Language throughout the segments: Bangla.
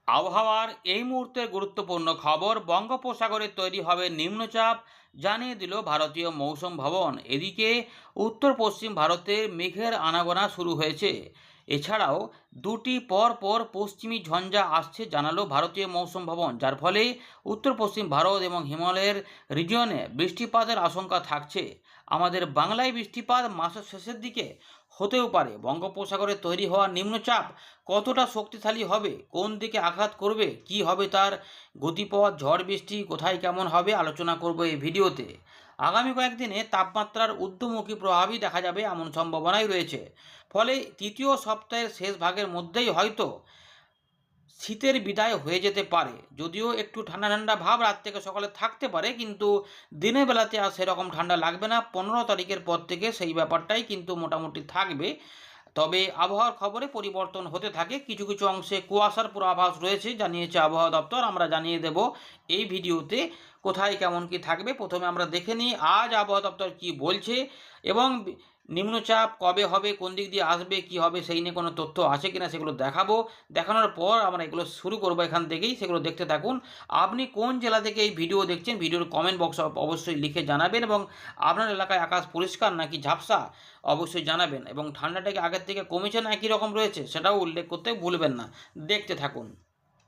আবহাওয়ার এই মুহূর্তের গুরুত্বপূর্ণ খবর, বঙ্গোপসাগরে তৈরি হবে নিম্নচাপ, জানিয়ে দিল ভারতীয় মৌসুম ভবন। এদিকে উত্তর পশ্চিম ভারতে মেঘের আনাগোনা শুরু হয়েছে। এছাড়াও দুটি পর পর পশ্চিমী ঝঞ্ঝা আসছে জানালো ভারতীয় মৌসুম ভবন, যার ফলে উত্তর পশ্চিম ভারত এবং হিমালয়ের রিজিয়নে বৃষ্টিপাতের আশঙ্কা থাকছে। আমাদের বাংলায় বৃষ্টিপাত মাসের শেষের দিকে হতেও পারে। বঙ্গোপসাগরে তৈরি হওয়া নিম্নচাপ কতটা শক্তিশালী হবে, কোন দিকে আঘাত করবে, কি হবে তার গতিপথ, ঝড় বৃষ্টি কোথায় কেমন হবে, আলোচনা করব এই ভিডিওতে। আগামী কয়েকদিনে তাপমাত্রার ঊর্ধ্বমুখী প্রভাবই দেখা যাবে এমন সম্ভাবনাই রয়েছে। ফলে তৃতীয় সপ্তাহের শেষ ভাগের মধ্যেই হয়তো শীতের বিদায় হয়ে যেতে পারে। যদিও একটু ঠান্ডা ঠান্ডা ভাব রাত থেকে সকালে থাকতে পারে, কিন্তু দিনের বেলাতে আর সেরকম ঠান্ডা লাগবে না। 15 তারিখের পর থেকে সেই ব্যাপারটাই কিন্তু মোটামুটি থাকবে। তবে আবহাওয়ার খবরে পরিবর্তন হতে থাকে, কিছু কিছু অংশে কুয়াশার পূর্বাভাস রয়েছে জানিয়েছে আবহাওয়া দপ্তর। আমরা জানিয়ে দেব এই ভিডিওতে কোথায় কেমন কি থাকবে। প্রথমে আমরা দেখে নিই আজ আবহাওয়া দপ্তর কি বলছে এবং নিম্নচাপ কবে হবে, কোন দিক দিয়ে আসবে, কি হবে সেই নিয়ে কোনো তথ্য আছে কিনা সেগুলো দেখাবো। দেখানোর পর আমরা এগুলো শুরু করবো এখান থেকেই, সেগুলো দেখতে থাকুন। আপনি কোন জেলা থেকে এই ভিডিও দেখছেন ভিডিওর কমেন্ট বক্সে অবশ্যই লিখে জানাবেন, এবং আপনার এলাকায় আকাশ পরিষ্কার নাকি ঝাপসা অবশ্যই জানাবেন, এবং ঠান্ডাটা কি আগের থেকে কমেছে না একই রকম রয়েছে সেটাও উল্লেখ করতে ভুলবেন না। দেখতে থাকুন।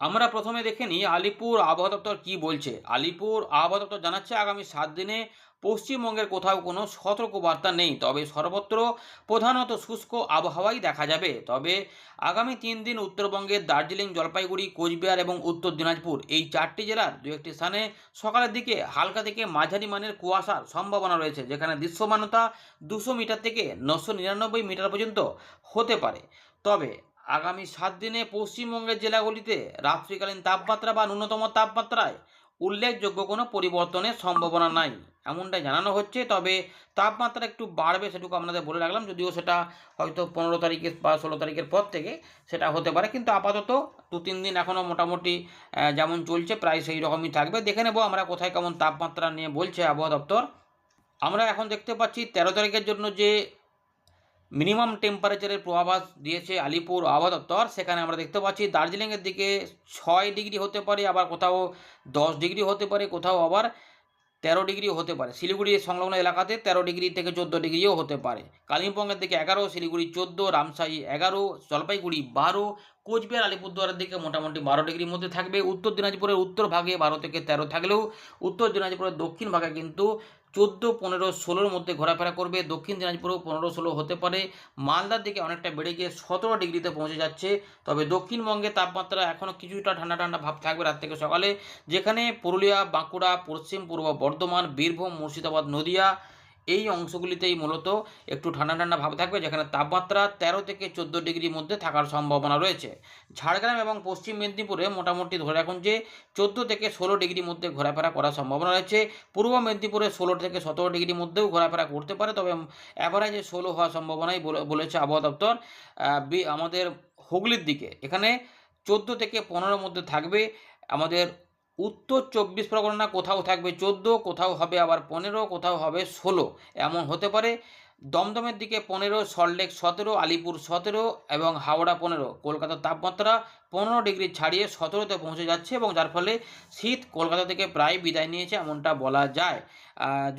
আমরা প্রথমে দেখে নিই আলিপুর আবহাওয়া দপ্তর কী বলছে। আলিপুর আবহাওয়া দপ্তর জানাচ্ছে আগামী 7 দিনে পশ্চিমবঙ্গের কোথাও কোনো সতর্কবার্তা নেই, তবে সর্বত্র প্রধানত শুষ্ক আবহাওয়াই দেখা যাবে। তবে আগামী 3 দিন উত্তরবঙ্গের দার্জিলিং, জলপাইগুড়ি, কোচবিহার এবং উত্তর দিনাজপুর এই 4টি জেলার দু একটি স্থানে সকালের দিকে হালকা থেকে মাঝারি মানের কুয়াশার সম্ভাবনা রয়েছে, যেখানে দৃশ্যমানতা 200 মিটার থেকে 999 মিটার পর্যন্ত হতে পারে। তবে আগামী 7 দিনে পশ্চিমবঙ্গের জেলাগুলিতে রাত্রিকালীন তাপমাত্রা বা ন্যূনতম তাপমাত্রায় উল্লেখযোগ্য কোনো পরিবর্তনের সম্ভাবনা নাই, এমনটাই জানানো হচ্ছে। তবে তাপমাত্রা একটু বাড়বে সেটুকু আপনাদের বলে রাখলাম, যদিও সেটা হয়তো 15 তারিখে বা 16 তারিখের পর থেকে সেটা হতে পারে, কিন্তু আপাতত 2-3 দিন এখনও মোটামুটি যেমন চলছে প্রায় সেই রকমই থাকবে। দেখে নেব আমরা কোথায় কেমন তাপমাত্রা নিয়ে বলছে আবহাওয়া দপ্তর। আমরা এখন দেখতে পাচ্ছি 13 তারিখের জন্য যে মিনিমাম টেম্পারেচারের পূর্বাভাস দিয়েছে আলিপুর আবহাওয়া দপ্তর। সেখানে আমরা দেখতে পাচ্ছি দার্জিলিংয়ের দিকে 6 ডিগ্রি হতে পারে, আবার কোথাও 10 ডিগ্রি হতে পারে, কোথাও আবার 13 ডিগ্রি হতে পারে। শিলিগুড়ি সংলগ্ন এলাকাতে 13 ডিগ্রি থেকে 14 ডিগ্রিও হতে পারে। কালিম্পংয়ের দিকে 11, শিলিগুড়ি 14, রামশাহী 11, জলপাইগুড়ি 12, কোচবিহার আলিপুরদুয়ারের দিকে মোটামুটি 12 ডিগ্রির মধ্যে থাকবে। উত্তর দিনাজপুরের উত্তর ভাগে 12 থেকে 13 থাকলেও উত্তর দিনাজপুরের দক্ষিণ ভাগে কিন্তু 14, 15, 16-র মধ্যে ঘোরাফেরা করবে। দক্ষিণ দিনাজপুরেও 15, 16 হতে পারে। মালদার দিকে অনেকটা বেড়ে গিয়ে 17 ডিগ্রিতে পৌঁছে যাচ্ছে। তবে দক্ষিণবঙ্গে তাপমাত্রা এখনও কিছুটা ঠান্ডা ঠান্ডা ভাব থাকবে রাত থেকে সকালে, যেখানে পুরুলিয়া, বাঁকুড়া, পশ্চিম পূর্ব বর্ধমান, বীরভূম, মুর্শিদাবাদ, নদিয়া এই অংশগুলিতেই মূলত একটু ঠান্ডা ঠান্ডা ভাব থাকবে, যেখানে তাপমাত্রা 13 থেকে 14 ডিগ্রির মধ্যে থাকার সম্ভাবনা রয়েছে। ঝাড়গ্রাম এবং পশ্চিম মেদিনীপুরে মোটামুটি ধরে রাখুন যে 14 থেকে 16 ডিগ্রির মধ্যে ঘোরাফেরা করার সম্ভাবনা রয়েছে। পূর্ব মেদিনীপুরে 16 থেকে 17 ডিগ্রির মধ্যেও ঘোরাফেরা করতে পারে, তবে অ্যাভারেজে 16 হওয়ার সম্ভাবনাই বলেছে আবহাওয়া দপ্তর। আমাদের হুগলির দিকে এখানে 14 থেকে 15-র মধ্যে থাকবে। আমাদের উত্তর 24 পরগনা কোথাও থাকবে 14, কোথাও হবে আবার 15, কোথাও হবে 16, এমন হতে পারে। দমদমের দিকে 15, সল্টলেক 17, আলিপুর 17 এবং হাওড়া 15। কলকাতার তাপমাত্রা 15 ডিগ্রি ছাড়িয়ে 17-তে পৌঁছে যাচ্ছে, এবং যার ফলে শীত কলকাতা থেকে প্রায় বিদায় নিয়েছে এমনটা বলা যায়।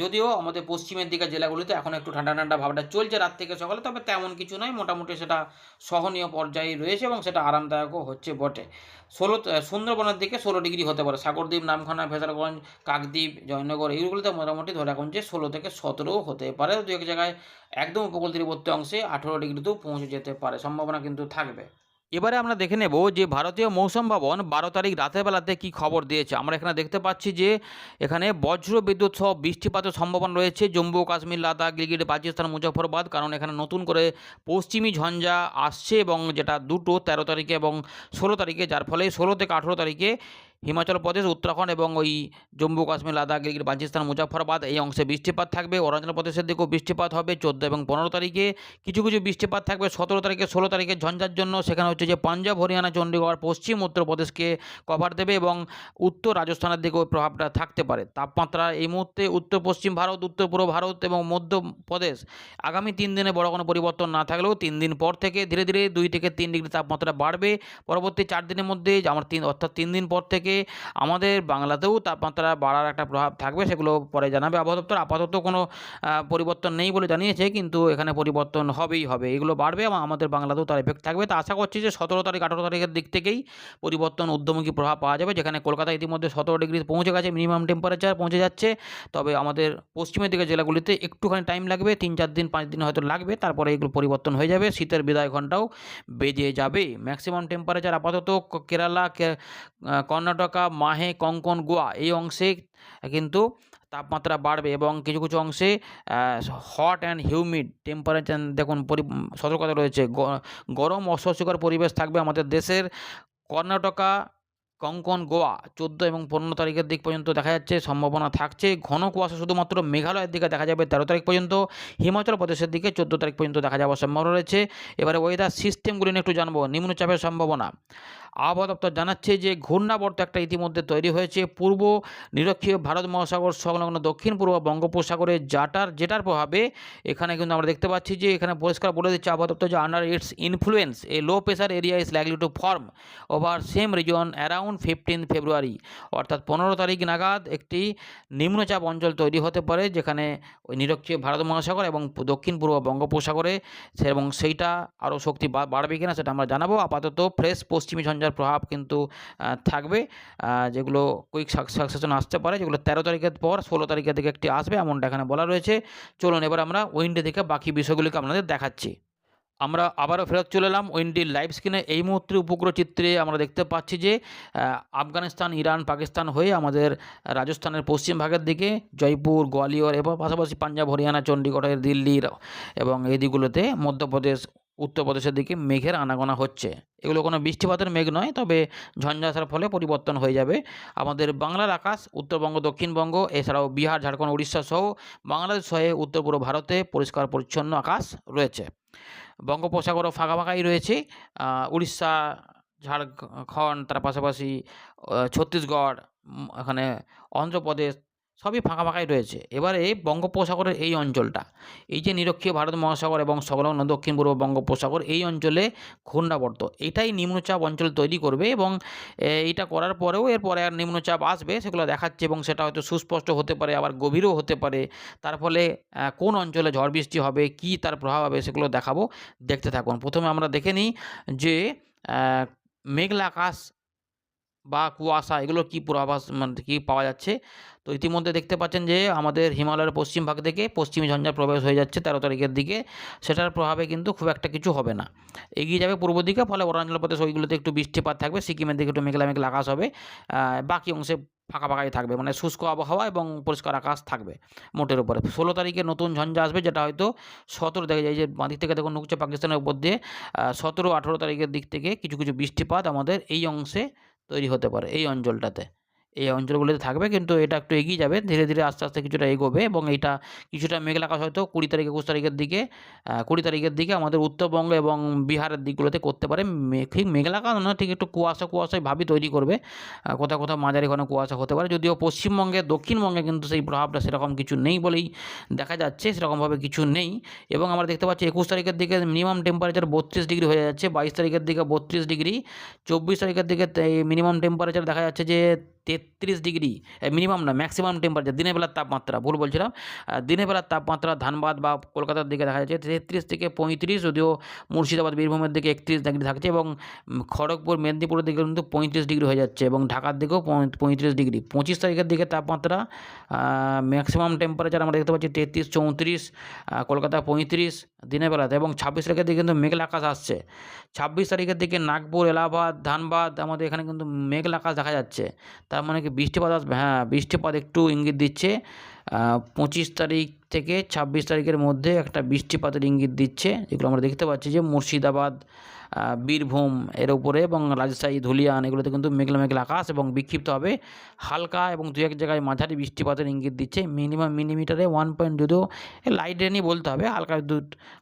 যদিও আমাদের পশ্চিমের দিকে জেলাগুলিতে এখন একটু ঠান্ডা ঠান্ডা ভাবটা চলছে রাত থেকে সকালে, তবে তেমন কিছু নয়, মোটামুটি সেটা সহনীয় পর্যায়ে রয়েছে এবং সেটা আরামদায়কও হচ্ছে বটে। সুন্দরবনের দিকে 16 ডিগ্রি হতে পারে। সাগরদ্বীপ, নামখানা, ভেসারগঞ্জ, কাকদ্বীপ, জয়নগর এইগুলোতে মোটামুটি ধরে রাখুন যে 16 থেকে 17 হতে পারে। দু এক জায়গায় একদম উপকূল তীরবর্তী অংশে 18 ডিগ্রিতেও পৌঁছে যেতে পারে, সম্ভাবনা কিন্তু থাকবে। এবারে আমরা দেখে নেব যে ভারতীয় মৌসুম ভবন 12 তারিখ রাতের বেলাতে কী খবর দিয়েছে। আমরা এখানে দেখতে পাচ্ছি যে এখানে বজ্র বিদ্যুৎ সহ বৃষ্টিপাতের সম্ভাবনা রয়েছে জম্মু কাশ্মীর, লাদাখ, গিলগিট বালচিস্তান, মুজফ্ফরবাদ, কারণ এখানে নতুন করে পশ্চিমী ঝঞ্ঝা আসছে, এবং যেটা দুটো 13 তারিখে এবং 16 তারিখে, যার ফলে 16 থেকে 18 তারিখে হিমাচল প্রদেশ, উত্তরাখণ্ড এবং ওই জম্মু কাশ্মীর, লাদাখ, গিলগিট বালচিস্তান, মুজাফফরাবাদ এই অংশে বৃষ্টিপাত থাকবে। অরুণাচল প্রদেশের দিকেও বৃষ্টিপাত হবে 14 এবং 15 তারিখে। কিছু কিছু বৃষ্টিপাত থাকবে 17 তারিখে, 16 তারিখে ঝঞ্ঝার জন্য। সেখানে হচ্ছে যে পাঞ্জাব, হরিয়ানা, চণ্ডীগড়, পশ্চিম উত্তরপ্রদেশকে কভার দেবে এবং উত্তর রাজস্থানের দিকেও প্রভাবটা থাকতে পারে। তাপমাত্রা এই মুহূর্তে উত্তর পশ্চিম ভারত, উত্তর পূর্ব ভারত এবং মধ্যপ্রদেশ আগামী 3 দিনে বড় কোনো পরিবর্তন না থাকলেও 3 দিন পর থেকে ধীরে ধীরে 2 থেকে 3 ডিগ্রি তাপমাত্রা বাড়বে। পরবর্তী 4 দিনের মধ্যে অর্থাৎ 3 দিন পর থেকে আমাদের বাংলাতেও তাপমাত্রা বাড়ার একটা প্রভাব থাকবে, সেগুলো পরে জানাবে আবহাওয়া দপ্তর। আপাতত কোনো পরিবর্তন নেই বলে জানিয়েছে, কিন্তু এখানে পরিবর্তন হবেই হবে, এগুলো বাড়বে এবং আমাদের বাংলাতেও তার এফেক্ট থাকবে। তো আশা করছি যে 17 তারিখ 18 তারিখের দিক থেকেই পরিবর্তন ঊর্ধ্বমুখী প্রভাব পাওয়া যাবে, যেখানে কলকাতা ইতিমধ্যে 17 ডিগ্রি পৌঁছে গেছে, মিনিমাম টেম্পারেচার পৌঁছে যাচ্ছে। তবে আমাদের পশ্চিমের দিকে জেলাগুলিতে একটুখানি টাইম লাগবে, 3-4 দিন 5 দিন হয়তো লাগবে, তারপরে এগুলো পরিবর্তন হয়ে যাবে, শীতের বিদায় ঘণ্টাও বেজে যাবে। ম্যাক্সিমাম টেম্পারেচার আপাতত কেরালা, কর্ণাটকা, মাহে, কঙ্কন, গোয়া এই অংশে কিন্তু তাপমাত্রা বাড়বে এবং কিছু কিছু অংশে হট অ্যান্ড হিউমিড টেম্পারেচার দেখুন সতর্কতা রয়েছে। গরম অস্বস্তিকর পরিবেশ থাকবে আমাদের দেশের। কর্ণাটকা, কঙ্কন, গোয়া 14 এবং 15 তারিখের দিক পর্যন্ত দেখা যাচ্ছে সম্ভাবনা থাকছে। ঘন কুয়াশা শুধুমাত্র মেঘালয়ের দিকে দেখা যাবে 13 তারিখ পর্যন্ত। হিমাচল প্রদেশের দিকে 14 তারিখ পর্যন্ত দেখা যাওয়ার সম্ভাবনা রয়েছে। এবারে ওয়েদার সিস্টেমগুলি নিয়ে একটু জানবো। নিম্নচাপের সম্ভাবনা, আবহাওয়া দপ্তর জানাচ্ছে যে ঘূর্ণাবর্ত একটা ইতিমধ্যে তৈরি হয়েছে পূর্ব নিরক্ষীয় ভারত মহাসাগর সংলগ্ন দক্ষিণ পূর্ব বঙ্গোপসাগরে, যেটার প্রভাবে এখানে কিন্তু আমরা দেখতে পাচ্ছি যে এখানে পরিষ্কার বলে দিচ্ছে আবহাওয়া দপ্তর যে under it's influence A low pressure area is likely to form over same reason around 15 ফেব্রুয়ারি। অর্থাৎ 15 তারিখ নাগাদ একটি নিম্নচাপ অঞ্চল তৈরি হতে পারে, যেখানে ওই নিরক্ষীয় ভারত মহাসাগর এবং দক্ষিণ পূর্ব বঙ্গোপসাগরে, এবং সেইটা আরও শক্তি বাড়বে কিনা সেটা আমরা জানাবো। আপাতত ফ্রেশ পশ্চিমী ঝঞ্ঝার প্রভাব কিন্তু থাকবে, যেগুলো কুইক সাকসেশন আসতে পারে, যেগুলো 13 তারিখের পর 16 তারিখের দিকে একটি আসবে, এমনটা এখানে বলা রয়েছে। চলুন এবার আমরা উইন্ডে থেকে বাকি বিষয়গুলিকে আপনাদের দেখাচ্ছি। আমরা আবারও ফেরত চলে এলাম উইন্ডির লাইভ স্ক্রিনে। এই মুহূর্তে উপগ্রহ চিত্রে আমরা দেখতে পাচ্ছি যে আফগানিস্তান, ইরান, পাকিস্তান হয়ে আমাদের রাজস্থানের পশ্চিম ভাগের দিকে জয়পুর, গোয়ালিয়র এবং পাশাপাশি পাঞ্জাব, হরিয়ানা, চণ্ডীগড়ের, দিল্লির এবং এই দিকগুলোতে মধ্যপ্রদেশ, উত্তরপ্রদেশের দিকে মেঘের আনাগোনা হচ্ছে। এগুলো কোনো বৃষ্টিপাতের মেঘ নয়, তবে ঝঞ্ঝা আসার ফলে পরিবর্তন হয়ে যাবে। আমাদের বাংলার আকাশ উত্তরবঙ্গ, দক্ষিণবঙ্গ এছাড়াও বিহার, ঝাড়খণ্ড, উড়িষ্যা সহ বাংলাদেশ সহ উত্তর পূর্ব ভারতে পরিষ্কার পরিচ্ছন্ন আকাশ রয়েছে। বঙ্গোপসাগরও ফাঁকা ফাঁকাই রয়েছে। উড়িষ্যা, ঝাড়খণ্ড, তার পাশাপাশি ছত্তিশগড়, এখানে অন্ধ্রপ্রদেশ সবই ফাঁকা ফাঁকাই রয়েছে। এবারে বঙ্গোপসাগরের এই অঞ্চলটা, এই যে নিরক্ষীয় ভারত মহাসাগর এবং সংলগ্ন দক্ষিণ পূর্ব বঙ্গোপসাগর, এই অঞ্চলে ঘূর্ণাবর্ত এটাই নিম্নচাপ অঞ্চল তৈরি করবে এবং এইটা করার পরেও এরপরে আর নিম্নচাপ আসবে, সেগুলো দেখাচ্ছে এবং সেটা হয়তো সুস্পষ্ট হতে পারে, আবার গভীরও হতে পারে। তার ফলে কোন অঞ্চলে ঝড় বৃষ্টি হবে, কী তার প্রভাব হবে, সেগুলো দেখাবো, দেখতে থাকুন। প্রথমে আমরা দেখে নিই যে মেঘলা আকাশ বা কুয়াশা এগুলোর কী পূর্বাভাস মানে কী পাওয়া যাচ্ছে। তো ইতিমধ্যে দেখতে পাচ্ছেন যে আমাদের হিমালয়ের পশ্চিম ভাগ থেকে পশ্চিমী ঝঞ্ঝা প্রবেশ হয়ে যাচ্ছে 13 তারিখের দিকে। সেটার প্রভাবে কিন্তু খুব একটা কিছু হবে না, এগিয়ে যাবে পূর্ব দিকে। ফলে অরুণাচল প্রদেশ ওইগুলোতে একটু বৃষ্টিপাত থাকবে, সিকিমের দিকে একটু মেঘলা মেঘলা আকাশ হবে, বাকি অংশে ফাঁকা ফাঁকাই থাকবে, মানে শুষ্ক আবহাওয়া এবং পরিষ্কার আকাশ থাকবে মোটের উপরে। 16 তারিখে নতুন ঝঞ্ঝা আসবে, যেটা হয়তো 17 থেকে যায় যে বাঁদিক থেকে দেখুন নুকছে পাকিস্তানের উপর দিয়ে, 17-18 তারিখের দিক থেকে কিছু কিছু বৃষ্টিপাত আমাদের এই অংশে তৈরি হতে পারে, এই অঞ্চলটাতে, এই অঞ্চলগুলিতে থাকবে। কিন্তু এটা একটু এগিয়ে যাবে ধীরে ধীরে, আস্তে আস্তে কিছুটা এগোবে এবং এইটা কিছুটা মেঘলা আকাশ হয়তো 20 তারিখ 21 তারিখের দিকে 20 তারিখের দিকে আমাদের উত্তরবঙ্গ এবং বিহারের দিকগুলোতে করতে পারে। ঠিক মেঘলা আকাশ নয়, ঠিক একটু কুয়াশায় ভাবই তৈরি করবে, কোথাও কোথাও মাঝারি ঘন কুয়াশা হতে পারে। যদিও পশ্চিমবঙ্গে, দক্ষিণবঙ্গে কিন্তু সেই প্রভাবটা সেরকম কিছু নেই বলেই দেখা যাচ্ছে, সেরকমভাবে কিছু নেই। এবং আমরা দেখতে পাচ্ছি 21 তারিখের দিকে মিনিমাম টেম্পারেচার 32 ডিগ্রি হয়ে যাচ্ছে, 22 তারিখের দিকে 32 ডিগ্রি, 24 তারিখের দিকে মিনিমাম টেম্পারেচার দেখা যাচ্ছে যে 33 ডিগ্রি, মিনিমাম না ম্যাক্সিমাম টেম্পারেচার, দিনের বেলার তাপমাত্রা ভুল বলছিলাম, দিনের বেলার তাপমাত্রা ধানবাদ বা কলকাতার দিকে দেখা যাচ্ছে 33 থেকে 35, যদিও মুর্শিদাবাদ, বীরভূমের দিকে 31 ডিগ্রি থাকছে এবং খড়গপুর, মেদিনীপুরের দিকে কিন্তু 35 ডিগ্রি হয়ে যাচ্ছে এবং ঢাকার দিকেও 35 ডিগ্রি। 25 তারিখের দিকে তাপমাত্রা ম্যাক্সিমাম টেম্পারেচার আমরা দেখতে পাচ্ছি 33, 34, কলকাতা 35 দিনের বেলাতে, এবং 26 তারিখের দিকে কিন্তু মেঘলা আকাশ আসছে। 26 তারিখের দিকে নাগপুর, এলাহাবাদ, ধানবাদ আমাদের এখানে কিন্তু মেঘলা আকাশ দেখা যাচ্ছে, তার মানে কি বৃষ্টিপাত আসবে? হ্যাঁ, বৃষ্টিপাত একটু ইঙ্গিত দিচ্ছে। 25 তারিখ থেকে 26 তারিখের মধ্যে একটা বৃষ্টিপাতের ইঙ্গিত দিচ্ছে, যেগুলো আমরা দেখতে পাচ্ছি যে মুর্শিদাবাদ, বীরভূম এর উপরে এবং রাজশাহী, ধুলিয়ান এগুলোতে কিন্তু মেঘলা মেঘলা আকাশ এবং বিক্ষিপ্তভাবে হালকা এবং দু এক জায়গায় মাঝারি বৃষ্টিপাতের ইঙ্গিত দিচ্ছে। মিনিমাম মিলিমিটারে 1 যদিও লাইট রেনই বলতে হবে,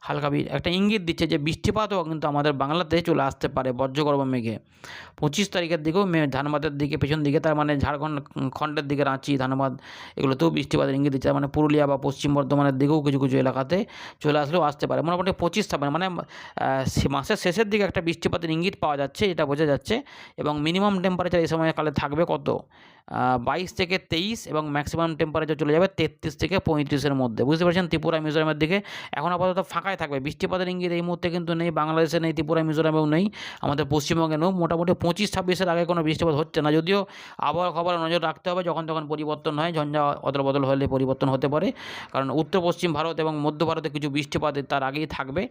হালকা একটা ইঙ্গিত দিচ্ছে যে বৃষ্টিপাতও কিন্তু আমাদের বাংলাতে চলে আসতে পারে বজ্রগর্ভ মেঘে। 25 তারিখের দিকেও ধানবাদের দিকে পেছন দিকে, তার মানে ঝাড়খণ্ড খণ্ডের দিকে রাঁচি, ধানবাদ এগুলোতেও বৃষ্টিপাতের ইঙ্গিত দিচ্ছে। মানে পুরুলিয়া বা পশ্চিম বর্ধমানের দিকেও কিছু কিছু এলাকাতে চলে আসলেও আসতে পারে। মোটামুটি 25 মানে মাসের শেষের দিকে একটা বৃষ্টিপাতের ইঙ্গিত পাওয়া যাচ্ছে, এটা বোঝা যাচ্ছে। এবং মিনিমাম টেম্পারেচার এই সময়কালে থাকবে কত, 22 থেকে 23 এবং ম্যাক্সিমাম টেম্পারেচার চলে যাবে 33 থেকে 35-এর মধ্যে। বুঝতে পারছেন, ত্রিপুরা মিজোরামের দিকে এখন আপাতত ফাঁকাই থাকবে, বৃষ্টিপাতের ইঙ্গিত এই মুহূর্তে কিন্তু নেই, বাংলাদেশে নেই, ত্রিপুরা মিজোরামেও নেই, আমাদের পশ্চিমবঙ্গে নেই। মোটামুটি 25-26-এর আগে কোনো বৃষ্টিপাত হচ্ছে না, যদিও আবহাওয়া খবরে নজর রাখতে হবে, যখন তখন পরিবর্তন হয়, ঝঞ্ঝা অদল বদল হলে পরিবর্তন হতে পারে। কারণ উত্তর পশ্চিম ভারত এবং মধ্য ভারতে কিছু বৃষ্টিপাত তার আগেই থাকবে,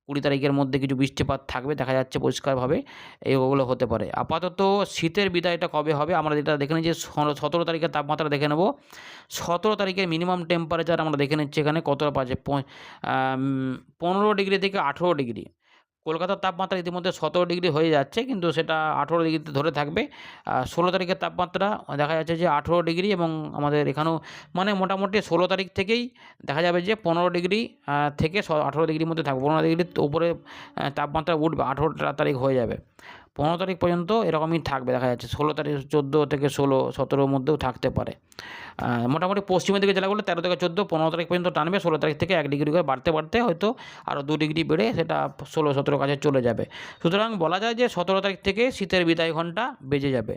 20 তারিখের মধ্যে কিছু বৃষ্টিপাত থাকবে, দেখা যাচ্ছে পরিষ্কারভাবে এইগুলো হতে পারে। আপাতত শীতের বিদায়টা কবে হবে আমরা যেটা দেখে নিই যে 17 তারিখের তাপমাত্রা দেখে নেব। 17 তারিখের মিনিমাম টেম্পারেচার আমরা দেখে নিচ্ছি এখানে কতটা পাচ্ছে, 15 ডিগ্রি থেকে 18 ডিগ্রি। কলকাতার তাপমাত্রা ইতিমধ্যে 17 ডিগ্রি হয়ে যাচ্ছে, কিন্তু সেটা 18 ডিগ্রিতে ধরে থাকবে। 16 তারিখের তাপমাত্রা দেখা যাচ্ছে যে 18 ডিগ্রি, এবং আমাদের এখানেও মানে মোটামুটি 16 তারিখ থেকেই দেখা যাবে যে 15 ডিগ্রি থেকে 18 ডিগ্রির মধ্যে থাকবে। 15 ডিগ্রির উপরে তাপমাত্রা উঠবে, 18 তারিখ হয়ে যাবে। 15 তারিখ পর্যন্ত এরকমই থাকবে দেখা যাচ্ছে। 16 তারিখ 14 থেকে 16, 17-র মধ্যেও থাকতে পারে। মোটামুটি পশ্চিমের দিকে জেলাগুলো 13 থেকে 14, 15 তারিখ পর্যন্ত টানবে। 16 তারিখ থেকে 1 ডিগ্রি করে বাড়তে বাড়তে হয়তো আরও 2 ডিগ্রি বেড়ে সেটা 16-17 কাছে চলে যাবে। সুতরাং বলা যায় যে 17 তারিখ থেকে শীতের বিদায় ঘণ্টা বেজে যাবে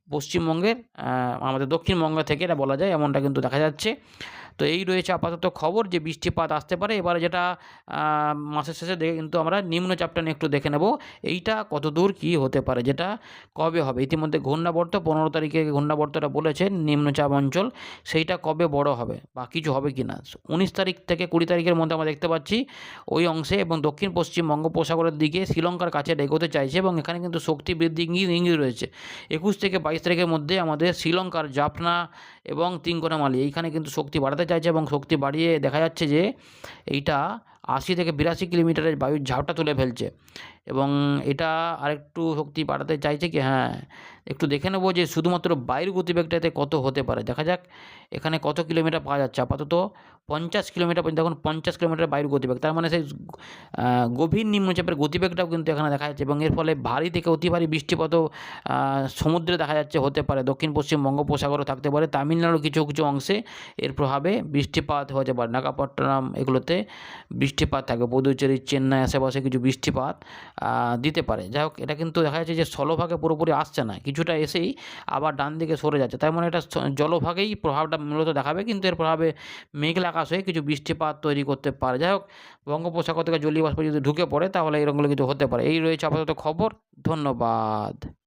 পশ্চিমবঙ্গের, আমাদের দক্ষিণবঙ্গ থেকে এটা বলা যায়, এমনটা কিন্তু দেখা যাচ্ছে। তো এই রয়েছে আপাতত খবর যে বৃষ্টিপাত আসতে পারে। এবারে যেটা মাসের শেষে দেখে কিন্তু আমরা নিম্নচাপটা নিয়ে একটু দেখে নেব, এইটা কত দূর কী হতে পারে, যেটা কবে হবে। ইতিমধ্যে ঘূর্ণাবর্ত 15 তারিখে ঘূর্ণাবর্তটা বলেছে নিম্নচাপ অঞ্চল, সেইটা কবে বড় হবে বা কিছু হবে কি না। 19 তারিখ থেকে 20 তারিখের মধ্যে আমরা দেখতে পাচ্ছি ওই অংশে এবং দক্ষিণ পশ্চিম বঙ্গোপসাগরের দিকে শ্রীলঙ্কার কাছে এগোতে চাইছে, এবং এখানে কিন্তু শক্তি বৃদ্ধি ইঙ্গিত রয়েছে। 21 থেকে 22 তারিখের মধ্যে আমাদের শ্রীলঙ্কার জাফনা এবং তিনকোনামালি এইখানে কিন্তু শক্তি বাড়াতে চাইছে, এবং শক্তি বাড়িয়ে দেখা যাচ্ছে যে এইটা 80 থেকে 82 কিলোমিটারের বায়ুর ঝাপটা তুলে ফেলছে, এবং এটা আরেকটু শক্তি বাড়াতে চাইছে কি, হ্যাঁ একটু দেখে নেব যে শুধুমাত্র বায়ুর গতিবেগটাতে কত হতে পারে। দেখা যাক এখানে কত কিলোমিটার পাওয়া যাচ্ছে। আপাতত 50 কিলোমিটার পর্যন্ত, এখন 50 কিলোমিটার বায়ুর গতিবেগ, তার মানে সেই গভীর নিম্নচাপের গতিবেগটাও কিন্তু এখানে দেখা যাচ্ছে, এবং এর ফলে ভারী থেকে অতি ভারী বৃষ্টিপাতও সমুদ্রে দেখা যাচ্ছে হতে পারে, দক্ষিণ পশ্চিম বঙ্গোপসাগরও থাকতে পারে, তামিলনাড়ুর কিছু কিছু অংশে এর প্রভাবে বৃষ্টিপাত হতে পারে। নাগাপট্টনম এগুলোতে বৃষ্টিপাত থাকবে, পুদুচেরি, চেন্নাই আশেপাশে কিছু বৃষ্টিপাত দিতে পারে। যাই হোক, এটা কিন্তু দেখা যাচ্ছে যে স্থলভাগে পুরোপুরি আসছে না, কিছুটা এসেই আবার ডান দিকে সরে যাচ্ছে, তার মানে এটা জলভাগেই প্রভাবটা মূলত দেখাবে, কিন্তু এর প্রভাবে মেঘলা আকাশ হয়ে কিছু বৃষ্টিপাত তৈরি করতে পারে। যাই হোক, বঙ্গোপসাগর থেকে জলীয় বাষ্প যদি ঢুকে পড়ে তাহলে এরকমগুলো কিছু হতে পারে। এই রয়েছে আপাতত খবর। ধন্যবাদ।